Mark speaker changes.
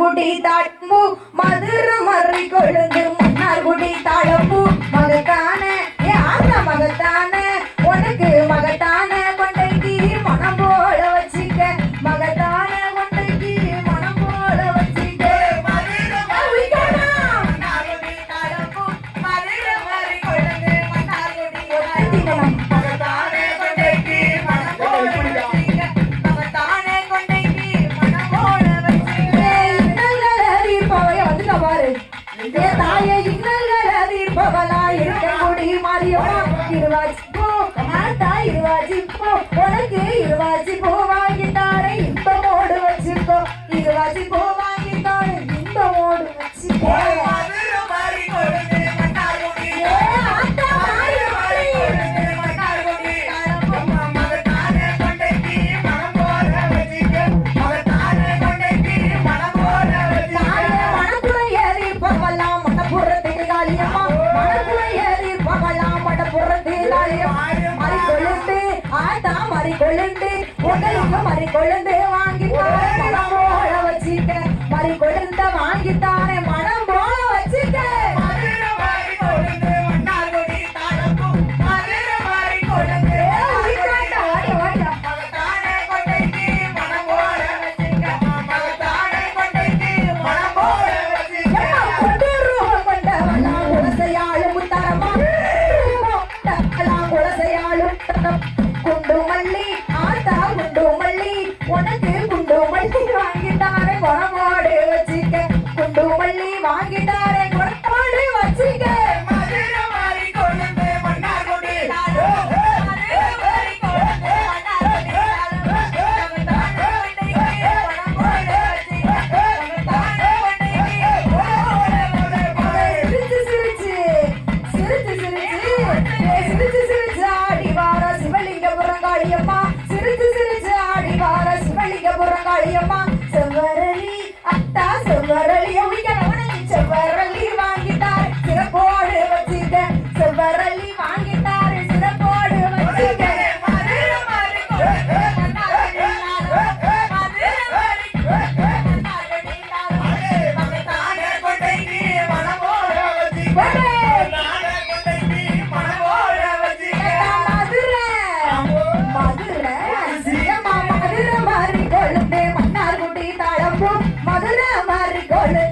Speaker 1: மன்னார்குடி தாழம்பூ மதுரை மறை கொழுந்து மன்னார்குடி தாழம்பூ மகத்தான ஆத்த மகத்தான உனக்கு மகத்தான கொண்டைக்கு மனம் போல வச்சிக்க மகத்தான கொண்டைக்கு மனம் போல வச்சிக்க மன்னார்குடி தாழம்பூ மதுரை மறை கொழுந்து மன்னார்குடி மகத்தான கொண்டைக்கு மனம் போல வச்சிக்க மகத்தான கொண்டைக்கு மனம் போல வச்சிக்க இன்னல்கள் அறிப்பவைய வந்துட்ட பாரு ஏ தாயே இன்னல்கள் அறிப்பவளா இருக்கக்கூடிய மாரியம்மா இருவாச்சி போ ஆத்தா இருவாச்சி போ உனக்கு இருவாச்சி போ வாங்கிட்டாரே இன்பமோடு வச்சுக்கோ இருவாச்சி போ வாங்கிட்டாரே இன்பமோடு வச்சுக்கோ கொழுந்து உங்களுக்கு மறி கொழுந்து வாங்கிட்டாரே மனம் போல வச்சிக்க மறி கொழுந்த வாங்கிட்டாரே மனம் போல வச்சிக்க குண்டு மல்லி ஆத்தா குண்டு மல்லி உனக்கு குண்டு மல்லி வாங்கிட்டாரே குணமோடு வச்சிக்க குண்டு மல்லி வாங்கிட்டாரே குணமோடு வச்சிக்க செவ்வரளி அத்தா செவ்வரளி செவ்வரளி வாங்கிட்டார் சிறப்போடு வச்சிக்க செவ்வரளி வாங்கிட்டார் சிறப்போடு வச்சிக்க மதுரை மாறி கொழுந்து